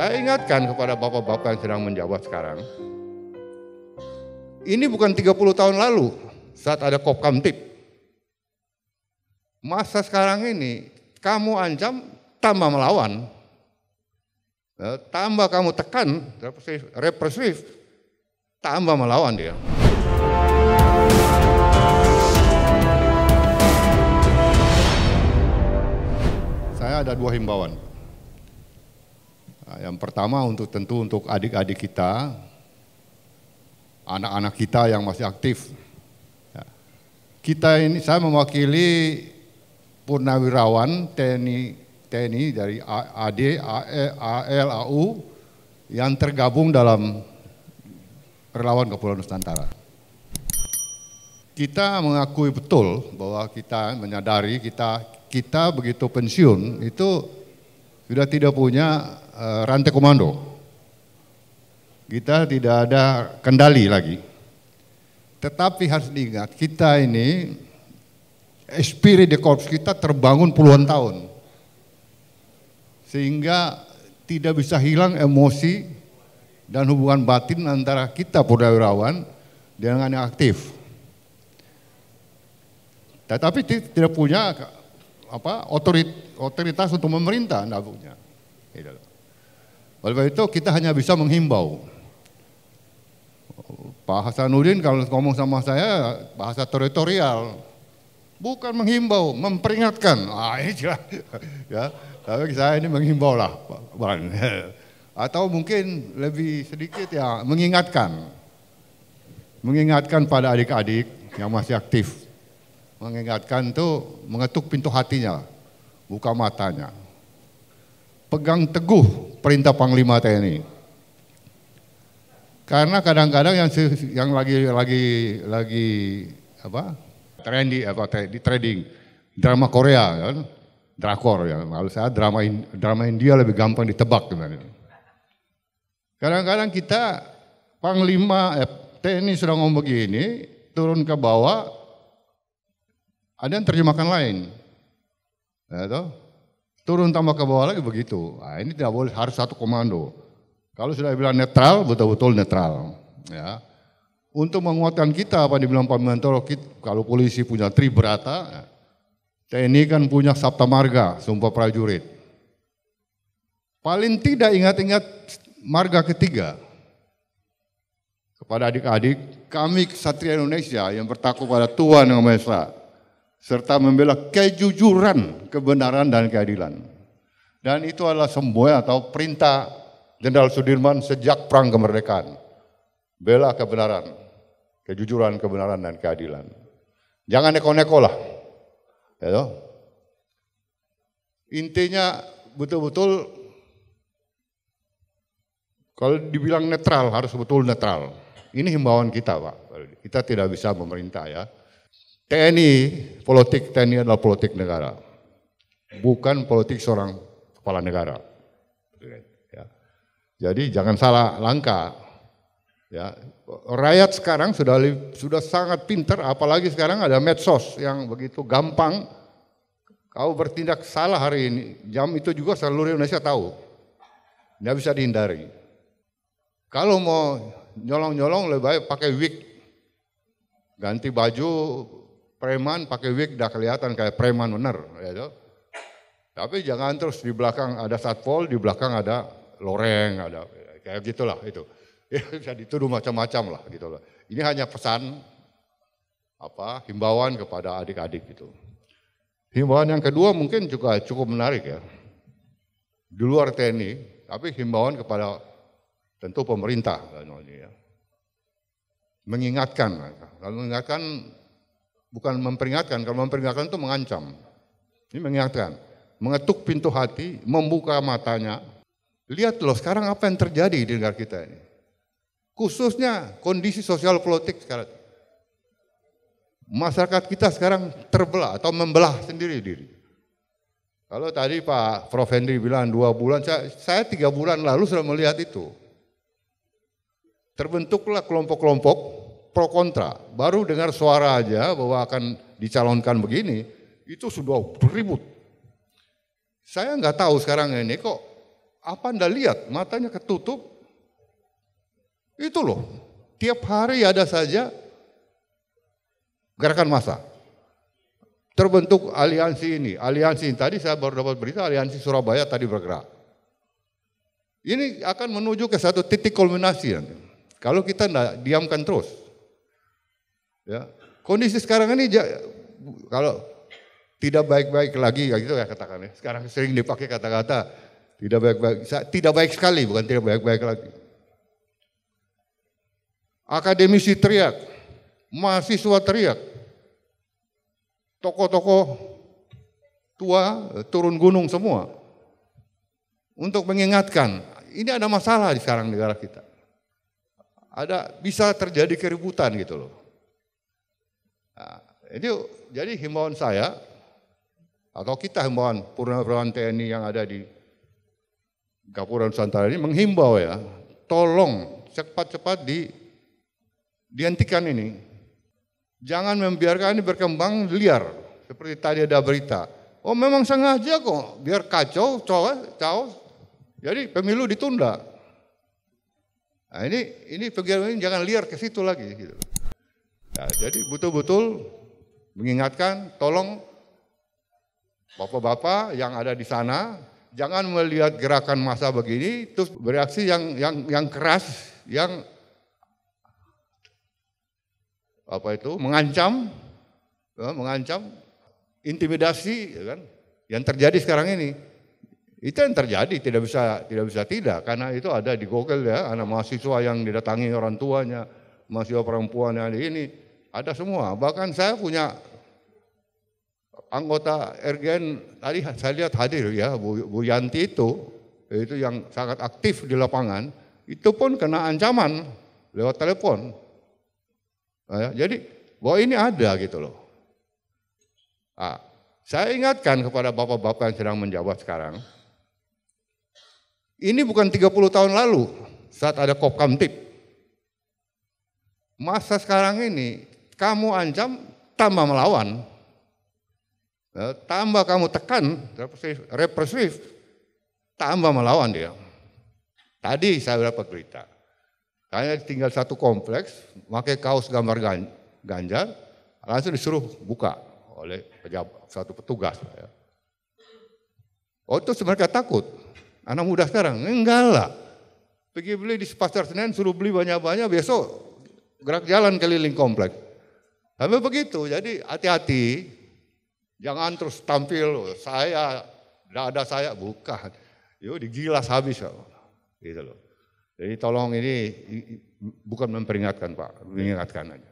Saya ingatkan kepada bapak-bapak yang sedang menjabat sekarang, ini bukan 30 tahun lalu saat ada Kopkamtib. Masa sekarang ini kamu ancam tambah melawan, tambah kamu tekan represif, tambah melawan dia. Saya ada 2 himbauan. Yang pertama tentu untuk adik-adik kita, anak-anak kita yang masih aktif. Kita ini, saya mewakili purnawirawan TNI dari AD, AL, AU yang tergabung dalam Relawan Kepulauan Nusantara. Kita mengakui betul bahwa kita menyadari kita begitu pensiun itu sudah tidak punya rantai komando. Kita tidak ada kendali lagi. Tetapi harus diingat, kita ini spirit di korps kita terbangun puluhan tahun. Sehingga tidak bisa hilang emosi dan hubungan batin antara kita purnawirawan dengan yang aktif. Tetapi tidak punya otoritas untuk memerintah, tidak punya. Oleh itu kita hanya bisa menghimbau. Pak Hasanuddin kalau ngomong sama saya bahasa teritorial, bukan menghimbau, memperingatkan. Ini jelas. Ya, tapi saya ini menghimbau lah, Bang. Atau mungkin lebih sedikit ya mengingatkan pada adik-adik yang masih aktif. Mengingatkan tuh mengetuk pintu hatinya, buka matanya. Pegang teguh perintah Panglima TNI. Karena kadang-kadang yang lagi trendy di trading drama Korea kan, drakor ya. Lalu saya drama India lebih gampang ditebak sebenarnya. Kadang-kadang kita Panglima TNI sudah ngomong begini, turun ke bawah ada yang terjemahkan lain. Ya, toh? Turun tambah ke bawah lagi begitu. Nah, ini tidak boleh, harus satu komando. Kalau sudah bilang netral, betul-betul netral. Ya. Untuk menguatkan kita, apa dibilang Pak Mentoro, kalau polisi punya Tribrata, TNI kan punya Sabta Marga, Sumpah Prajurit. Paling tidak ingat-ingat marga ketiga. Kepada adik-adik, kami Ksatria Indonesia yang bertakwa pada Tuhan Yang Maha Esa, serta membela kejujuran, kebenaran, dan keadilan. Dan itu adalah semboyan atau perintah Jenderal Sudirman sejak Perang Kemerdekaan. Bela kebenaran, kejujuran, kebenaran, dan keadilan. Jangan neko-neko lah. Ya, intinya betul-betul kalau dibilang netral harus betul netral. Ini himbauan kita, Pak. Kita tidak bisa memerintah ya. Politik TNI adalah politik negara, bukan politik seorang kepala negara. Ya. Jadi jangan salah langkah. Ya. Rakyat sekarang sudah sangat pintar, apalagi sekarang ada medsos yang begitu gampang. Kau bertindak salah hari ini, jam itu juga seluruh Indonesia tahu, nggak bisa dihindari. Kalau mau nyolong-nyolong lebih baik pakai wig, ganti baju. Preman pakai wig udah kelihatan kayak preman bener, ya. Tapi jangan terus di belakang ada satpol, di belakang ada loreng, ada kayak gitulah itu. Ya, bisa dituduh macam-macam lah gitu loh. Ini hanya pesan himbauan kepada adik-adik gitu. Himbauan yang kedua mungkin juga cukup menarik ya. Di luar TNI, tapi himbauan kepada tentu pemerintah ya. Mengingatkan, kalau mengingatkan bukan memperingatkan, kalau memperingatkan itu mengancam. Ini mengingatkan, mengetuk pintu hati, membuka matanya. Lihat loh sekarang apa yang terjadi di negara kita ini. Khususnya kondisi sosial politik sekarang. Masyarakat kita sekarang terbelah atau membelah sendiri diri. Kalau tadi Pak Prof. Henry bilang 2 bulan, saya 3 bulan lalu sudah melihat itu. Terbentuklah kelompok-kelompok pro kontra, baru dengar suara aja bahwa akan dicalonkan begini, itu sudah ribut. Saya nggak tahu sekarang ini kok Apa Anda lihat, matanya ketutup? Itu loh, tiap hari ada saja gerakan massa. Terbentuk aliansi ini. Tadi saya baru dapat berita, aliansi Surabaya tadi bergerak. Ini akan menuju ke satu titik kulminasi nanti. Kalau kita tidak diamkan terus. Ya. Kondisi sekarang ini, kalau tidak baik-baik lagi, kayak gitu ya katakan ya. Sekarang sering dipakai kata-kata tidak baik sekali, bukan tidak baik-baik lagi. Akademisi teriak, mahasiswa teriak, tokoh-tokoh tua turun gunung semua untuk mengingatkan ini ada masalah di sekarang negara kita. Bisa terjadi keributan gitu loh. Nah, jadi himbauan saya atau kita himbauan Purnawirawan TNI yang ada di Gapura Nusantara ini menghimbau ya, tolong cepat-cepat dihentikan ini. Jangan membiarkan ini berkembang liar. Seperti tadi ada berita. Oh memang sengaja kok, biar kacau, caos. Jadi pemilu ditunda. Nah ini kegiatan ini jangan liar ke situ lagi. Gitu. Nah, jadi betul-betul mengingatkan, tolong bapak-bapak yang ada di sana, jangan melihat gerakan massa begini, terus bereaksi yang keras, yang mengancam, intimidasi, ya kan? Yang terjadi sekarang ini, itu yang terjadi tidak bisa tidak, karena itu ada di Google ya, anak mahasiswa yang didatangi orang tuanya, mahasiswa perempuan yang ini, ada semua. Bahkan saya punya anggota RGN tadi saya lihat hadir ya, Bu Yanti itu yang sangat aktif di lapangan, itu pun kena ancaman lewat telepon. Nah, jadi bahwa ini ada gitu loh. Nah, saya ingatkan kepada bapak-bapak yang sedang menjabat sekarang, ini bukan 30 tahun lalu saat ada Kopkamtib. Masa sekarang ini kamu ancam tambah melawan. Tambah kamu tekan, represif, tambah melawan dia. Tadi saya dapat berita, kayaknya tinggal satu kompleks, pakai kaos gambar Ganjar, langsung disuruh buka oleh satu petugas. Oh itu mereka takut, anak muda sekarang, enggak lah. Pergi beli di pasar Senen, suruh beli banyak-banyak, besok gerak jalan keliling kompleks. Tapi begitu, jadi hati-hati. Jangan terus tampil saya, tidak ada saya, bukan. Yo digilas habis gitu loh. Jadi tolong ini bukan memperingatkan Pak, mengingatkan aja.